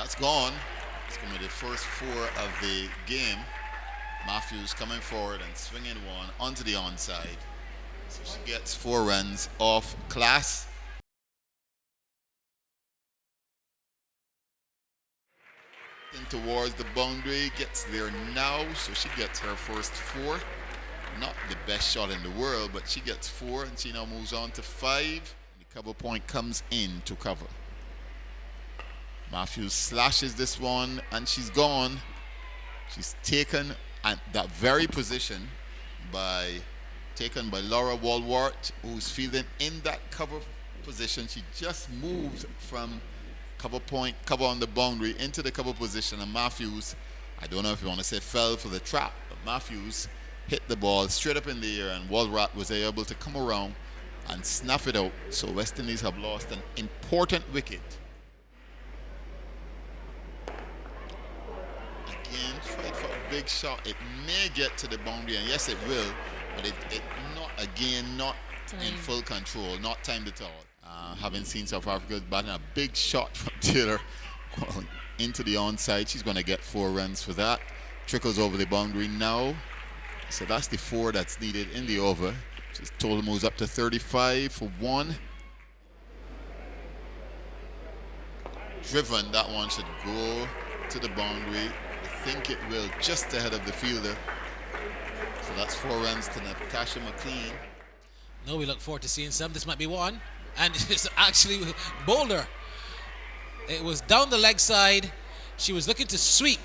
That's gone. It's going to be the first 4 of the game. Matthews coming forward and swinging one onto the onside. So she gets 4 runs off Class. In towards the boundary, gets there now, so she gets her first 4. Not the best shot in the world, but she gets 4, and she now moves on to 5. The cover point comes in to cover. Matthews slashes this one, and she's gone. She's taken at that very position taken by Laura Walwart, who's fielding in that cover position. She just moved from cover on the boundary into the cover position, and Matthews, I don't know if you want to say fell for the trap, but Matthews hit the ball straight up in the air, and Walwart was able to come around and snuff it out. So West Indies have lost an important wicket. Again, tried for a big shot. It may get to the boundary, and yes, it will, but it not in full control, not timed at all. Having seen South Africa batting a big shot from Taylor into the onside, she's going to get 4 runs for that. Trickles over the boundary now. So that's the 4 that's needed in the over. Just total moves up to 35 for 1. Driven, that one should go to the boundary. I think it will, just ahead of the fielder. So that's 4 runs to Natasha McLean. No, we look forward to seeing some. This might be one. And it's actually Boulder. It was down the leg side. She was looking to sweep.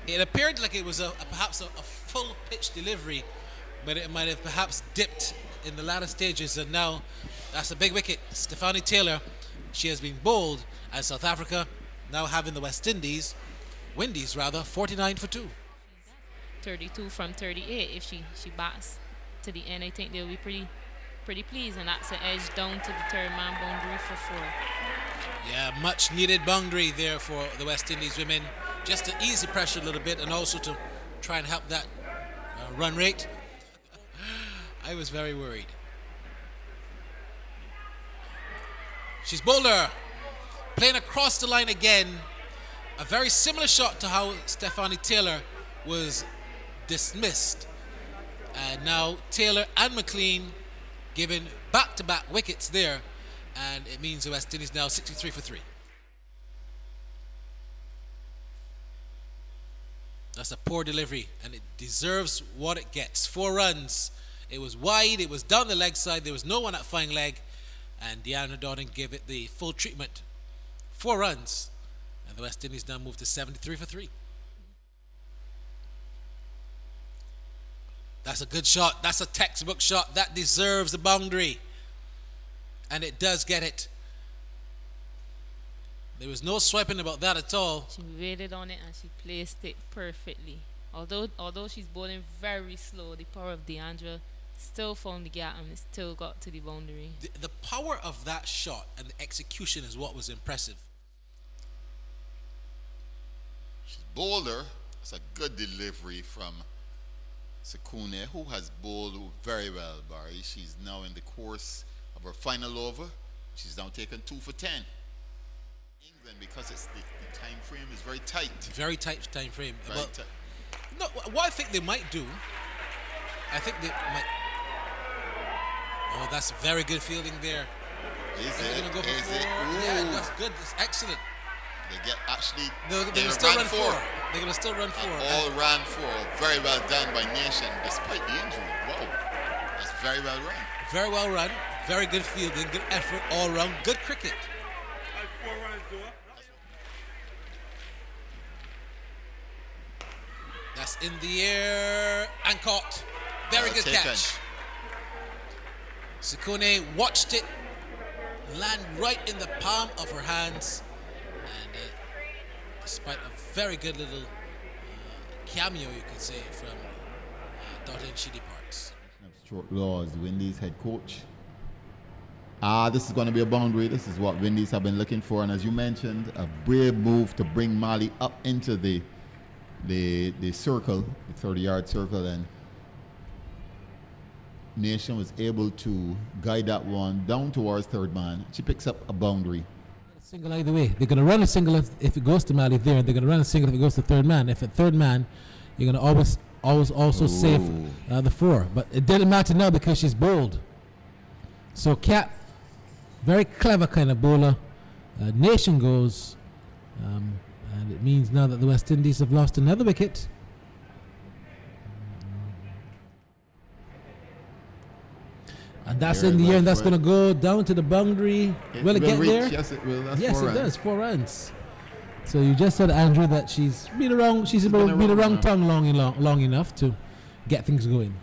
It appeared like it was perhaps a full pitch delivery, but it might have perhaps dipped in the latter stages, and now that's a big wicket. Stephanie Taylor, she has been bowled, and South Africa now having the Windies, 49 for 2. 32 from 38. If she bats to the end, I think they'll be pretty pleased, and that's an edge down to the third man boundary for 4. Yeah, much needed boundary there for the West Indies women, just to ease the pressure a little bit and also to try and help that run rate. I was very worried. She's Boulder playing across the line again. A very similar shot to how Stephanie Taylor was dismissed. And now Taylor and McLean given back-to-back wickets there, and it means the West Indies now 63 for 3. That's a poor delivery, and it deserves what it gets. 4 runs. It was wide, it was down the leg side, there was no one at flying leg, and Deanna Downing gave it the full treatment. 4 runs, and the West Indies now move to 73 for 3. That's a good shot. That's a textbook shot. That deserves the boundary. And it does get it. There was no swiping about that at all. She waited on it and she placed it perfectly. Although she's bowling very slow, the power of Deandra still found the gap and it still got to the boundary. The power of that shot and the execution is what was impressive. She's Boulder. It's a good delivery from Sekune, who has bowled very well, Barry. She's now in the course of her final over. She's now taken 2 for 10. England, because it's the time frame is very tight. Very tight time frame. Very tight. No, what I think they might do, I think they might. Oh, that's very good fielding there. Is They're it? gonna go for Is 4. it? Yeah, Ooh. that's good. That's excellent. They get actually. No, they're they gonna still ran run 4. 4. They're gonna still run 4. All ran 4. Very well done by Nation, despite the injury. Wow, that's very well run. Very well run. Very good fielding. Good effort all round. Good cricket. That's in the air and caught. Very good taken. catch. Sekune watched it land right in the palm of her hands, and despite a very good little cameo, you could say, from Dottin, she departs. Short Laws, Windies head coach. This is going to be a boundary. This is what Windies have been looking for, and as you mentioned, a brave move to bring Mali up into the circle, the 30-yard circle, and Nation was able to guide that one down towards third man. She picks up a boundary. Single either way. They're going to run a single if it goes to Mali there. They're going to run a single if it goes to third man. If at third man, you're going to always also save the 4. But it didn't matter now because she's bowled. So Cap, very clever kind of bowler. Nation goes. And it means now that the West Indies have lost another wicket. And that's in the air, and that's going to go down to the boundary. Will it get reach. there? Yes, it will. That's Yes, 4 it runs. does. 4 runs. So you just said, Andrew, that she's been around. She's been around tongue long enough to get things going.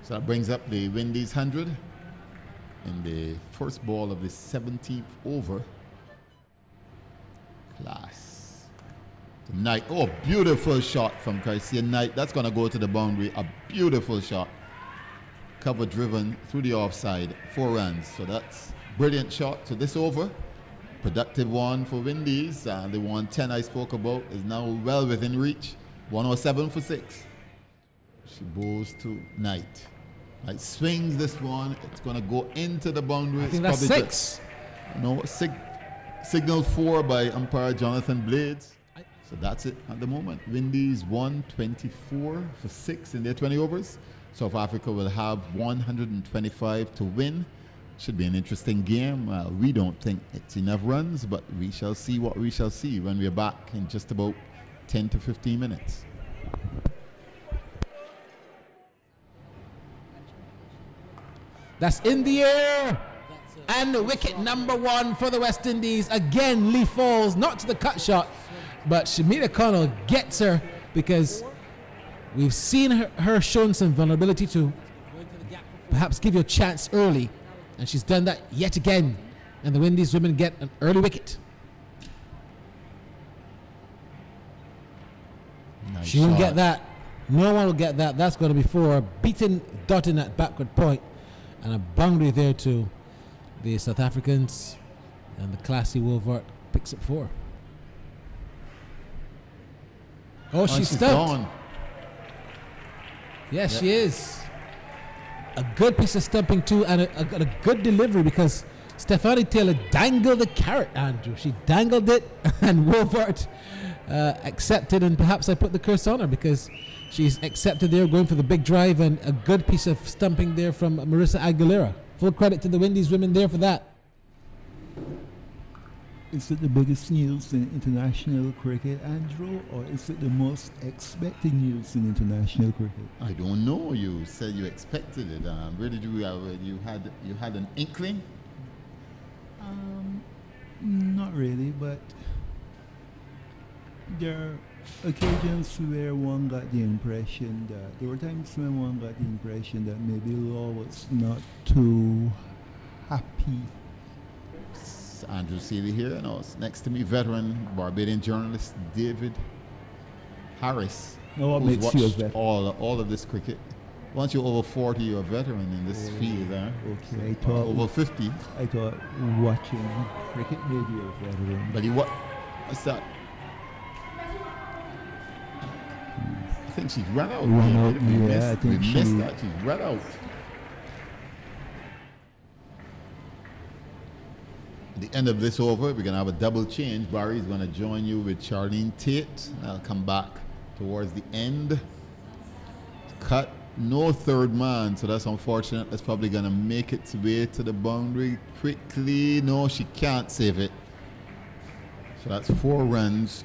So that brings up the Windies 100 in the first ball of the 17th over. Class. Knight. Oh, beautiful shot from Garcia Knight. That's going to go to the boundary. A beautiful shot. Cover driven through the offside. 4 runs. So that's brilliant shot. So this over, productive one for Windies. The 110 I spoke about is now well within reach. 107 for 6. She bowls to Knight. Knight swings this one. It's going to go into the boundary. I think that's 6. No, signal 4 by umpire Jonathan Blades. So that's it at the moment. Windies 124 for 6 in their 20 overs. South Africa will have 125 to win. Should be an interesting game. We don't think it's enough runs, but we shall see what we shall see when we're back in just about 10 to 15 minutes. That's in the air. And the wicket number 1 for the West Indies. Again, Lee falls, not to the cut shot, but Shamita Connell gets her because we've seen her showing some vulnerability to perhaps give you a chance early. And she's done that yet again. And the Windies women get an early wicket. Nice she won't shot. get that. No one will get that. That's going to be 4. Beaten Dottin at backward point. And a boundary there to the South Africans. And the classy Wolvert picks up 4. Oh, she's stumped. Gone. Yes, yep. She is. A good piece of stumping too, and a good delivery because Stephanie Taylor dangled the carrot, Andrew. She dangled it, and Wolvert accepted, and perhaps I put the curse on her because she's accepted there, going for the big drive, and a good piece of stumping there from Marissa Aguilera. Full credit to the Windies women there for that. Is it the biggest news in international cricket, Andrew, or is it the most expected news in international cricket? I don't know. You said you expected it. Where did you had an inkling? Not really, but there are occasions where one got the impression that there were times when one got the impression that maybe Law was not too happy. Andrew Seeley here, and next to me, veteran Barbadian journalist David Harris. Now what who's makes you a watched veteran? all of this cricket. Once you're over 40, you're a veteran in this field. Okay, I thought Over 50. I thought watching cricket made you a veteran. But what's that? I think she's run out. Run out, We yeah, missed, I think we she- missed that. She's run out. At the end of this over, we're going to have a double change. Barry's going to join you with Charlene Tate. I'll come back towards the end. Cut, no third man, so that's unfortunate. That's probably going to make its way to the boundary quickly. No, she can't save it. So that's 4 runs.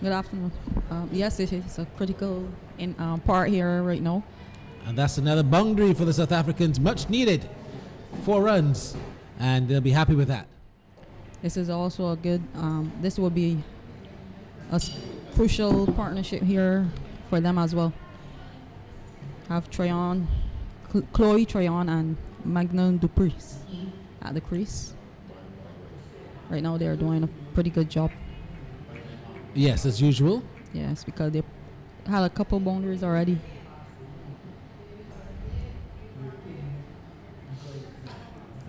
Good afternoon. Yes, it is a critical part here right now. And that's another boundary for the South Africans, much needed. 4 runs, and they'll be happy with that. This is also a good, this will be a crucial partnership here for them as well. Have Chloe Trayon and Magnon Dupreez at the crease. Right now they're doing a pretty good job. Yes, as usual. Yes, because they had a couple boundaries already.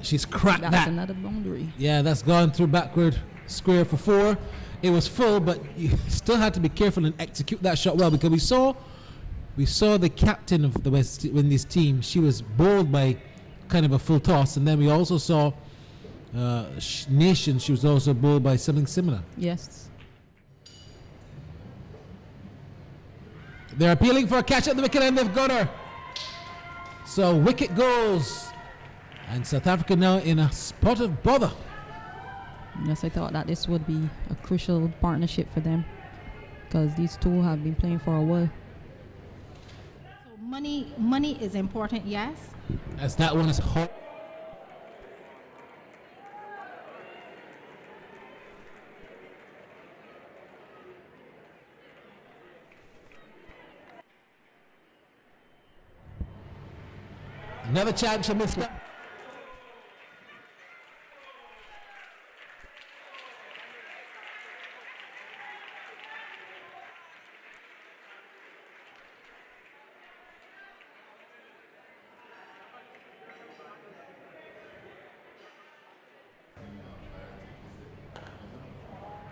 She's cracked That's that. another boundary. Yeah, that's gone through backward square for 4. It was full, but you still had to be careful and execute that shot well because we saw the captain of the West Indies team. She was bowled by kind of a full toss. And then we also saw Nation. She was also bowled by something similar. Yes. They're appealing for a catch at the wicket and they've got her. So wicket goes. And South Africa now in a spot of bother. Yes, I thought that this would be a crucial partnership for them because these two have been playing for a while. So money is important, yes. As that one is hot. Another chance for Mr.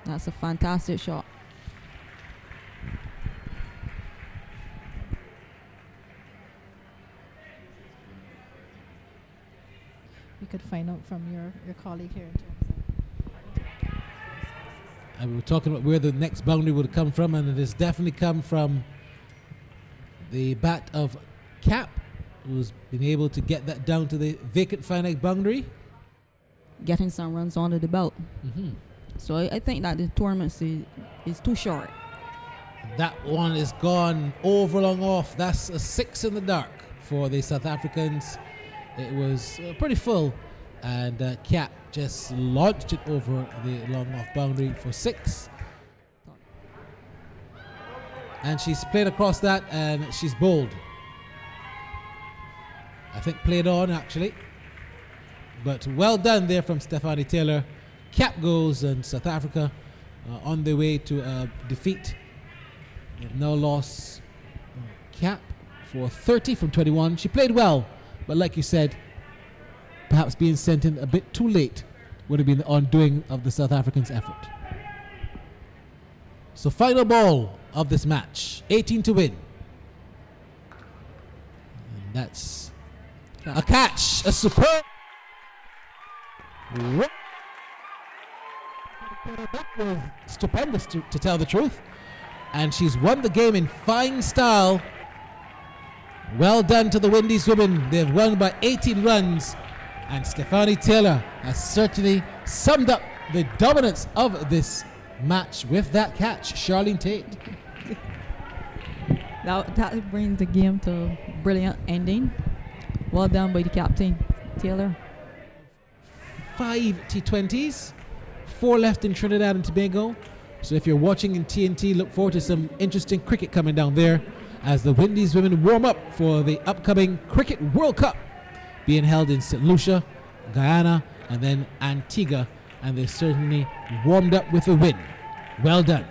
That's a fantastic shot. We could find out from your colleague here in terms of. And we were talking about where the next boundary would come from, and it has definitely come from the bat of Cap, who's been able to get that down to the vacant fine egg boundary. Getting some runs under the belt. Mm-hmm. So I think that the tournament is too short. That one is gone over long off. That's a 6 in the dark for the South Africans. It was pretty full, and Cap just launched it over the long off boundary for 6. And she's played across that, and she's bowled. I think played on actually, but well done there from Stephanie Taylor. Cap goes, and South Africa on their way to a defeat. They've now lost Cap for 30 from 21. She played well, but like you said, perhaps being sent in a bit too late would have been the undoing of the South Africans' effort. So final ball of this match, 18 to win. And that's a catch, a superb. That was stupendous to tell the truth. And she's won the game in fine style. Well done to the Windies women. They've won by 18 runs. And Stephanie Taylor has certainly summed up the dominance of this match with that catch. Charlene Tate. That brings the game to a brilliant ending. Well done by the captain, Taylor. 5 T20s, 4 left in Trinidad and Tobago. So if you're watching in TNT, look forward to some interesting cricket coming down there as the Windies women warm up for the upcoming Cricket World Cup being held in St. Lucia, Guyana, and then Antigua. And they certainly warmed up with a win. Well done.